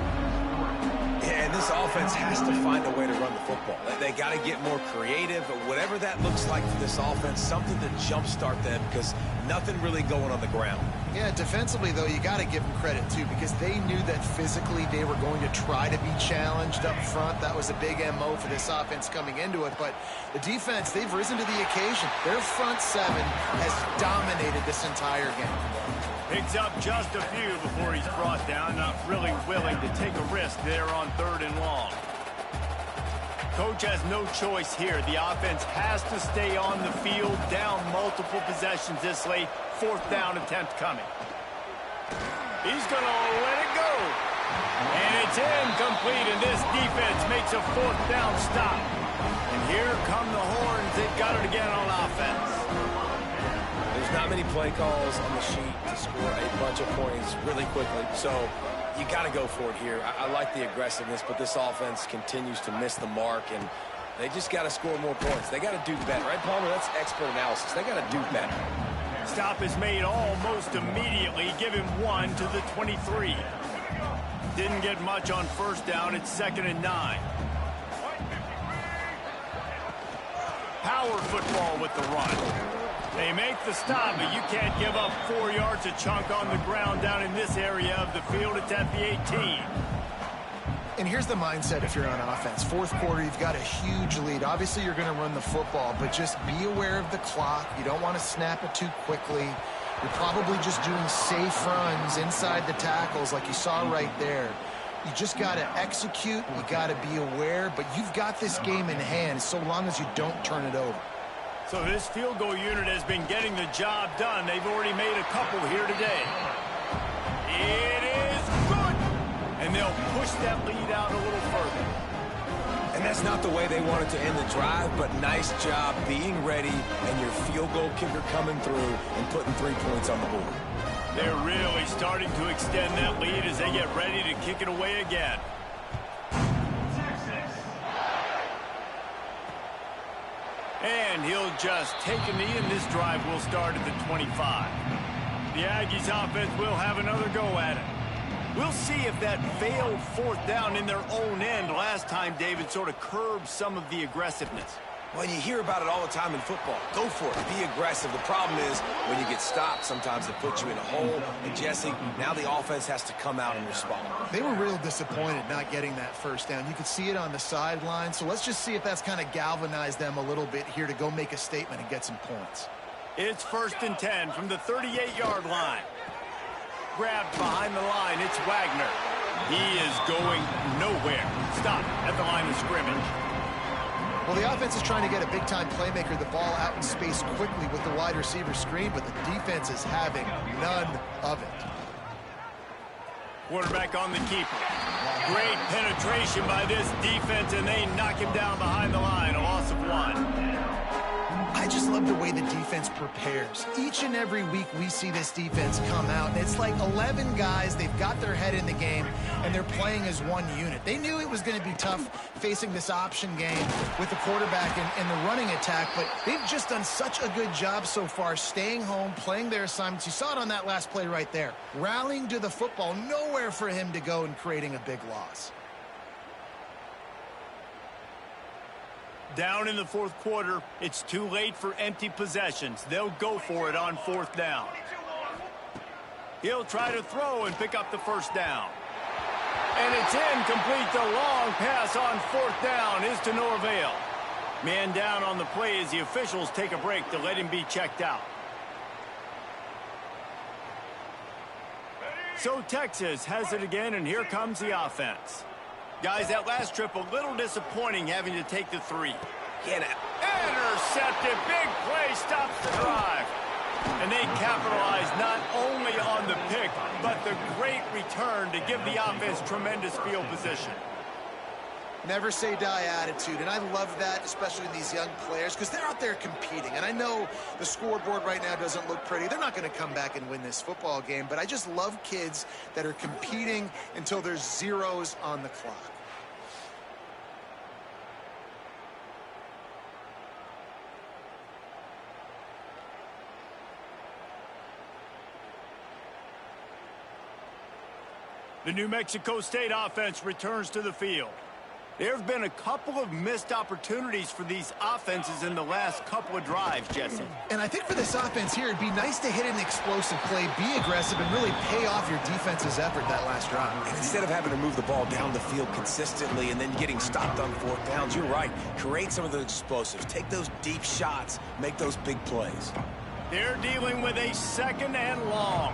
Yeah, And this offense has to find a way to run the football. They got to get more creative, whatever that looks like for this offense, something to jumpstart them because nothing really going on the ground. Yeah, defensively, though, you got to give them credit, too, because they knew that physically they were going to try to be challenged up front. That was a big MO for this offense coming into it. But the defense, they've risen to the occasion. Their front seven has dominated this entire game. Picks up just a few before he's brought down, not really willing to take a risk there on 3rd and long. Coach has no choice here. The offense has to stay on the field, down multiple possessions this late. 4th down attempt coming. He's going to let it go. And it's incomplete, and this defense makes a 4th down stop. And here come the horns. They've got it again on offense. There's not many play calls on the sheet to score a bunch of points really quickly, so you got to go for it here. I like the aggressiveness, but this offense continues to miss the mark, and they just got to score more points. They got to do better, right, Palmer? That's expert analysis. They got to do better. Stop is made almost immediately. Give him 1 to the 23. Didn't get much on 1st down. It's 2nd and 9. Power football with the run. They make the stop, but you can't give up 4 yards a chunk on the ground down in this area of the field. It's at the 18. And here's the mindset if you're on offense. 4th quarter, you've got a huge lead. Obviously, you're going to run the football, but just be aware of the clock. You don't want to snap it too quickly. You're probably just doing safe runs inside the tackles like you saw right there. You just got to execute. You got to be aware, but you've got this game in hand so long as you don't turn it over. So this field goal unit has been getting the job done. They've already made a couple here today. It is good. And they'll push that lead out a little further. And that's not the way they wanted to end the drive, but nice job being ready and your field goal kicker coming through and putting 3 points on the board. They're really starting to extend that lead as they get ready to kick it away again. And he'll just take a knee, and this drive will start at the 25. The Aggies offense will have another go at it. We'll see if that failed 4th down in their own end last time, David, sort of curbed some of the aggressiveness. Well, you hear about it all the time in football. Go for it. Be aggressive. The problem is when you get stopped, sometimes it puts you in a hole. And, Jesse, now the offense has to come out and respond. They were real disappointed not getting that 1st down. You could see it on the sideline. So let's just see if that's kind of galvanized them a little bit here to go make a statement and get some points. It's 1st and 10 from the 38-yard line. Grabbed behind the line. It's Wagner. He is going nowhere. Stop at the line of scrimmage. Well, the offense is trying to get a big-time playmaker the ball out in space quickly with the wide receiver screen, but the defense is having none of it. Quarterback on the keeper. Great penetration by this defense, and they knock him down behind the line. A loss of 1. I just love the way the defense prepares. Each and every week we see this defense come out, and it's like 11 guys. They've got their head in the game, and they're playing as one unit. They knew it was going to be tough facing this option game with the quarterback and the running attack, but they've just done such a good job so far staying home, playing their assignments. You saw it on that last play right there. Rallying to the football, nowhere for him to go and creating a big loss. Down in the 4th quarter, it's too late for empty possessions. They'll go for it on 4th down. He'll try to throw and pick up the 1st down. And it's incomplete. The long pass on 4th down is to no avail. Man down on the play as the officials take a break to let him be checked out. So Texas has it again, and here comes the offense. Guys, that last trip a little disappointing having to take the 3. Get it. Intercepted. Big play stops the drive. And they capitalize not only on the pick, but the great return to give the offense tremendous field position. Never say die attitude, and I love that, especially in these young players, because they're out there competing. And I know the scoreboard right now doesn't look pretty. They're not going to come back and win this football game, but I just love kids that are competing until there's zeros on the clock. The New Mexico State offense returns to the field. There have been a couple of missed opportunities for these offenses in the last couple of drives, Jesse. And I think for this offense here, it'd be nice to hit an explosive play, be aggressive, and really pay off your defense's effort that last drive. And instead of having to move the ball down the field consistently and then getting stopped on 4th downs, you're right. Create some of those explosives. Take those deep shots. Make those big plays. They're dealing with a 2nd and long.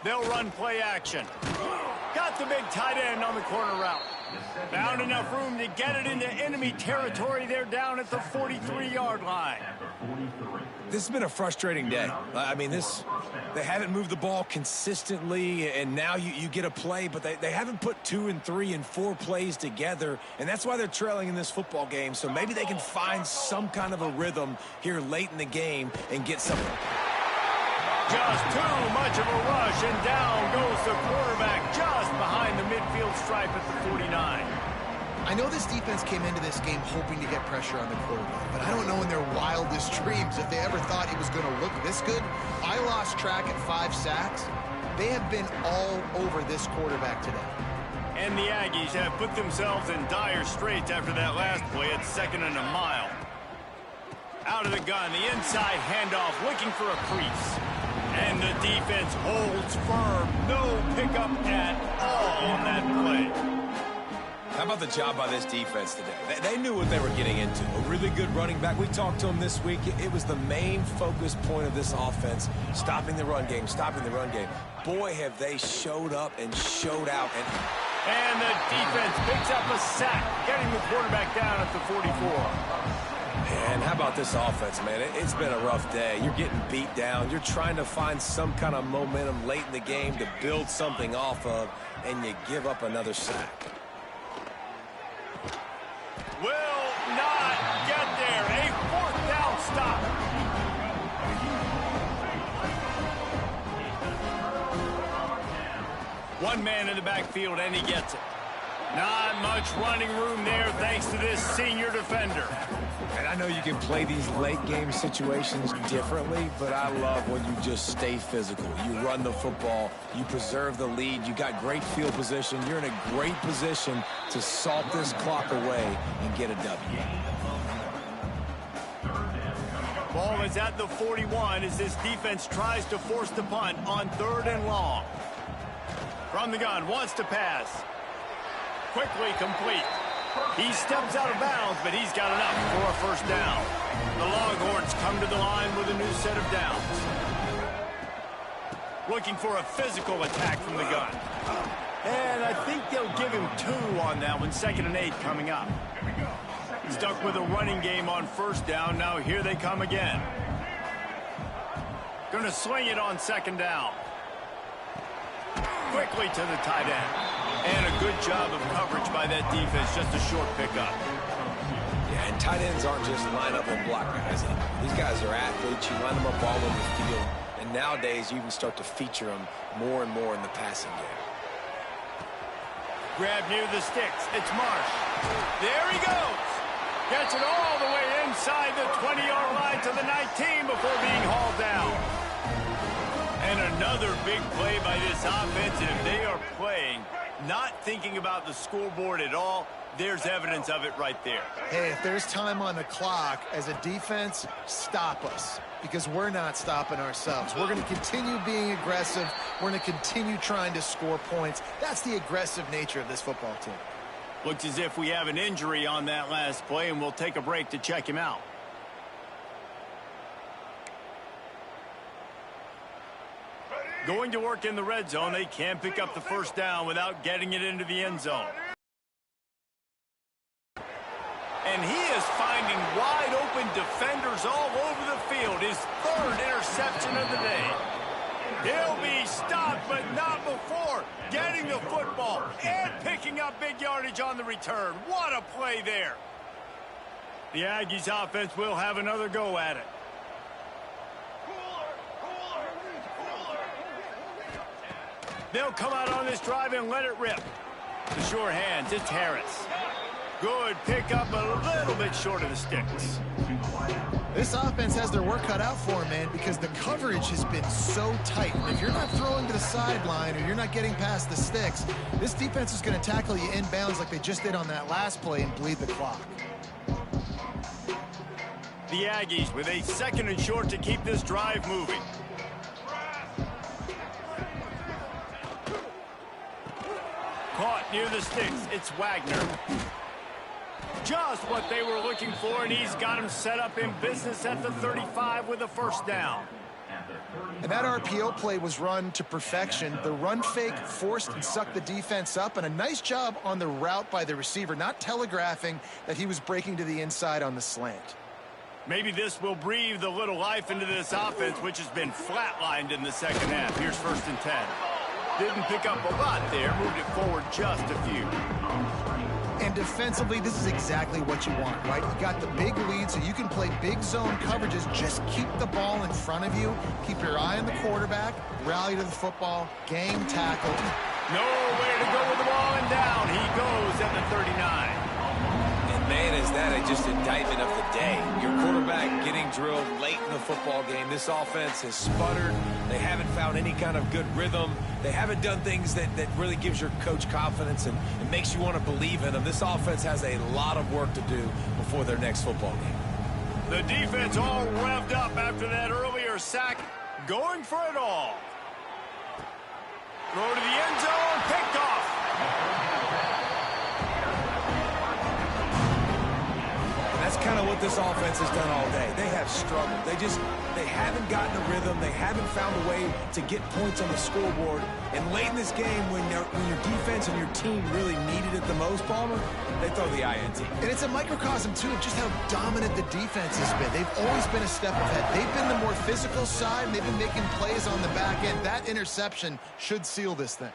They'll run play action. Got the big tight end on the corner route. Found enough room to get it into enemy territory. They're down at the 43-yard line. This has been a frustrating day. I mean, they haven't moved the ball consistently, and now you get a play, but they haven't put 2 and 3 and 4 plays together, and that's why they're trailing in this football game. So maybe they can find some kind of a rhythm here late in the game and get something. Just too much of a rush, and down goes the quarterback just behind the midfield stripe at the 49. I know this defense came into this game hoping to get pressure on the quarterback, but I don't know in their wildest dreams if they ever thought he was going to look this good. I lost track at 5 sacks. They have been all over this quarterback today. And the Aggies have put themselves in dire straits after that last play at 2nd and a mile. Out of the gun, the inside handoff, looking for a crease. And the defense holds firm. No pickup at all on that play. How about the job by this defense today? They knew what they were getting into. A really good running back. We talked to him this week. It was the main focus point of this offense, stopping the run game, stopping the run game. Boy, have they showed up and showed out. And the defense picks up a sack, getting the quarterback down at the 44. And how about this offense, man? It's been a rough day. You're getting beat down. You're trying to find some kind of momentum late in the game to build something off of, and you give up another sack. Will not get there. A 4th down stop. One man in the backfield, and he gets it. Not much running room there thanks to this senior defender. And I know you can play these late game situations differently, but I love when you just stay physical. You run the football, you preserve the lead, you got great field position, you're in a great position to salt this clock away and get a W. Ball is at the 41 as this defense tries to force the punt on 3rd and long. From the gun, wants to pass. Quickly complete. He steps out of bounds, but he's got enough for a 1st down. The Longhorns come to the line with a new set of downs. Looking for a physical attack from the gun. And I think they'll give him 2 on that one. 2nd and 8 coming up. Stuck with a running game on 1st down. Now here they come again. Going to swing it on 2nd down. Quickly to the tight end. And a good job of coverage by that defense. Just a short pickup. Yeah, and tight ends aren't just line up and block guys up. These guys are athletes. You line them up all over the field. And nowadays, you can start to feature them more and more in the passing game. Grab near the sticks. It's Marsh. There he goes. Gets it all the way inside the 20-yard line to the 19 before being hauled down. And another big play by this offense. And if they are playing, not thinking about the scoreboard at all, there's evidence of it right there. Hey, if there's time on the clock, as a defense, stop us. Because we're not stopping ourselves. We're going to continue being aggressive. We're going to continue trying to score points. That's the aggressive nature of this football team. Looks as if we have an injury on that last play, and we'll take a break to check him out. Going to work in the red zone. They can't pick up the 1st down without getting it into the end zone. And he is finding wide open defenders all over the field. His 3rd interception of the day. He'll be stopped, but not before getting the football and picking up big yardage on the return. What a play there. The Aggies offense will have another go at it. They'll come out on this drive and let it rip. The sure hands, it's Harris. Good pickup, a little bit short of the sticks. This offense has their work cut out for them, man, because the coverage has been so tight. And if you're not throwing to the sideline or you're not getting past the sticks, this defense is going to tackle you inbounds like they just did on that last play and bleed the clock. The Aggies with a 2nd and short to keep this drive moving. Caught near the sticks. It's Wagner. Just what they were looking for, and he's got him set up in business at the 35 with a 1st down. And that RPO play was run to perfection. The run fake forced and sucked the defense up, and a nice job on the route by the receiver, not telegraphing that he was breaking to the inside on the slant. Maybe this will breathe a little life into this offense, which has been flatlined in the 2nd half. Here's 1st and 10. Didn't pick up a lot there, moved it forward just a few. And defensively, this is exactly what you want, right? You got the big lead, so you can play big zone coverages. Just keep the ball in front of you. Keep your eye on the quarterback. Rally to the football. Game tackle. Nowhere to go with the ball, and down he goes at the 39. And man, is that just indictment of the day. Your quarterback getting drilled late in the football game. This offense has sputtered. They haven't found any kind of good rhythm. They haven't done things that really gives your coach confidence and it makes you want to believe in them. This offense has a lot of work to do before their next football game. The defense all revved up after that earlier sack, going for it all. Throw to the end zone, picked off. That's kind of what this offense has done all day. They have struggled. They haven't gotten a rhythm. They haven't found a way to get points on the scoreboard. And late in this game, when your defense and your team really needed it the most, Palmer, they throw the INT. And it's a microcosm, too, of just how dominant the defense has been. They've always been a step ahead. They've been the more physical side, and they've been making plays on the back end. That interception should seal this thing.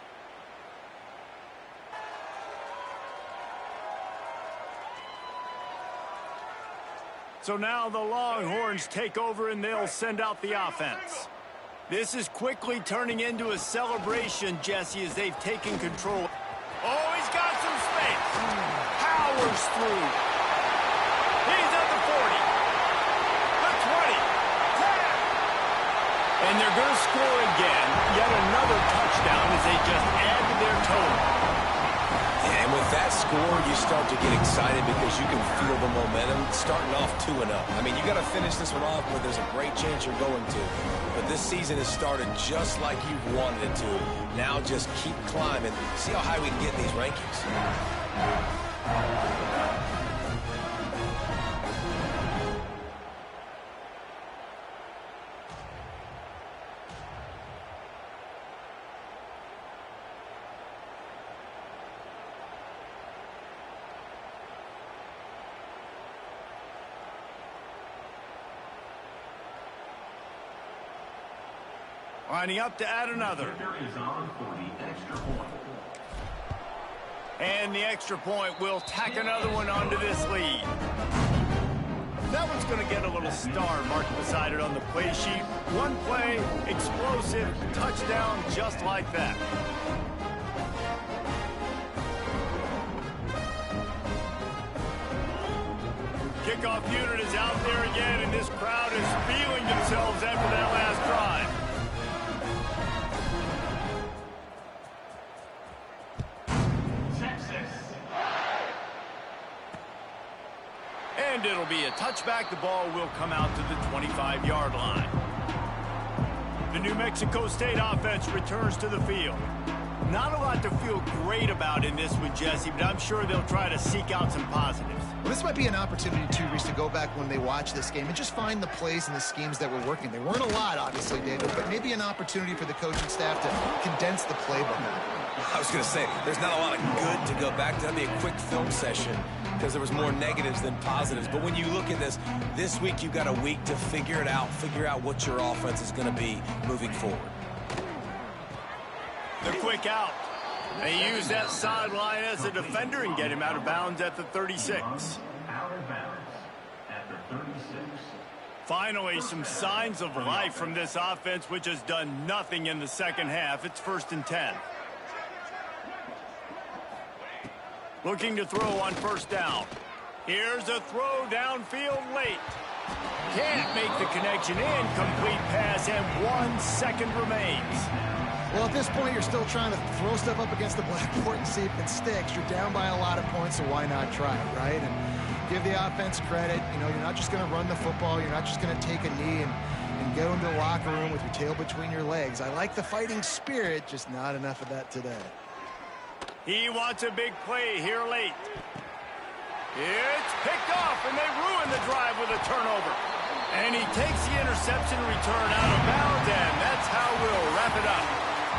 So now the Longhorns take over and they'll send out the offense. This is quickly turning into a celebration, Jesse, as they've taken control. Oh, he's got some space. Powers through. He's at the 40. The 20. 10. And they're going to score again. Yet another touchdown as they just add to their total. And with that score, you start to get excited because you can feel the momentum starting off 2-0. I mean, you got to finish this one off, but there's a great chance you're going to. But this season has started just like you've wanted it to. Now just keep climbing. See how high we can get in these rankings. Lining up to add another. And the extra point will tack another one onto this lead. That one's going to get a little star marked beside it on the play sheet. One play, explosive, touchdown, just like that. Kickoff unit is out there again, and this crowd is feeling themselves after that last drive. And it'll be a touchback. The ball will come out to the 25-yard line. The New Mexico State offense returns to the field. Not a lot to feel great about in this one, Jesse, but I'm sure they'll try to seek out some positives. Well, this might be an opportunity, too, Reese, to go back when they watch this game and just find the plays and the schemes that were working. There weren't a lot, obviously, David, but maybe an opportunity for the coaching staff to condense the playbook. I was going to say, there's not a lot of good to go back to. That'd be a quick film session because there was more negatives than positives. But when you look at this week you've got a week to figure it out, figure out what your offense is going to be moving forward. The quick out. They use that sideline as a defender and get him out of bounds at the 36. Finally, some signs of life from this offense, which has done nothing in the second half. It's 1st and 10. Looking to throw on first down. Here's a throw downfield late. Can't make the connection. Incomplete pass, and 1 second remains. Well, at this point, you're still trying to throw stuff up against the blackboard and see if it sticks. You're down by a lot of points, so why not try it, right? And give the offense credit. You know, you're not just going to run the football. You're not just going to take a knee and go into the locker room with your tail between your legs. I like the fighting spirit, just not enough of that today. He wants a big play here late. It's picked off, and they ruin the drive with a turnover. And he takes the interception return out of bounds, and that's how we'll wrap it up.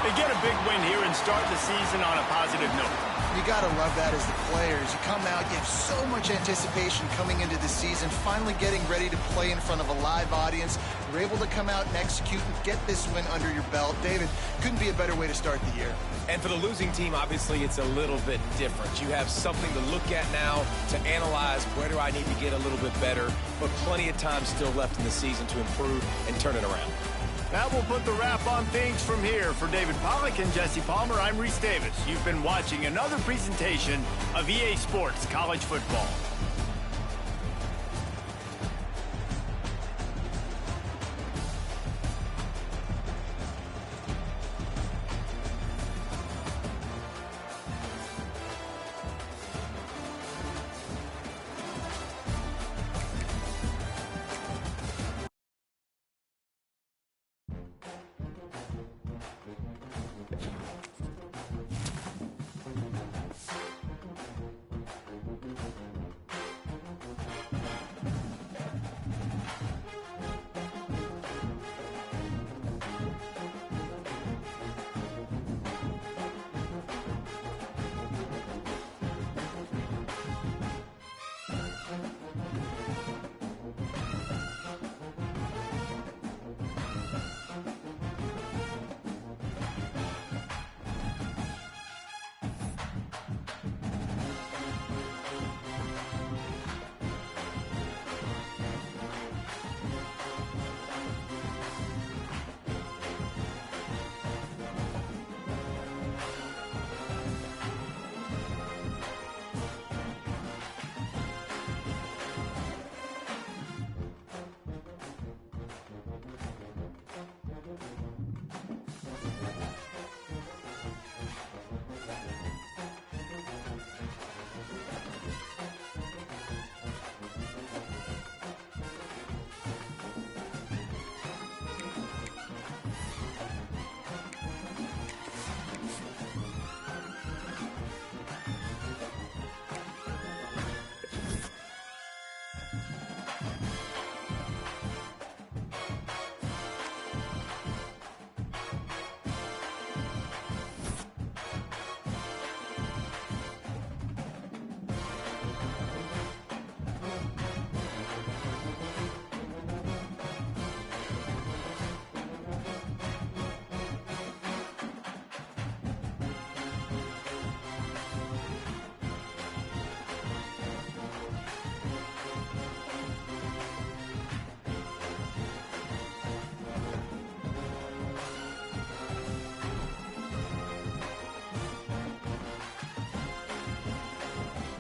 They get a big win here and start the season on a positive note. You got to love that as the players. You come out, you have so much anticipation coming into the season, finally getting ready to play in front of a live audience. You're able to come out and execute and get this win under your belt. David, couldn't be a better way to start the year. And for the losing team, obviously, it's a little bit different. You have something to look at now to analyze where do I need to get a little bit better, but plenty of time still left in the season to improve and turn it around. That will put the wrap on things from here. For David Pollack and Jesse Palmer, I'm Reese Davis. You've been watching another presentation of EA Sports College Football.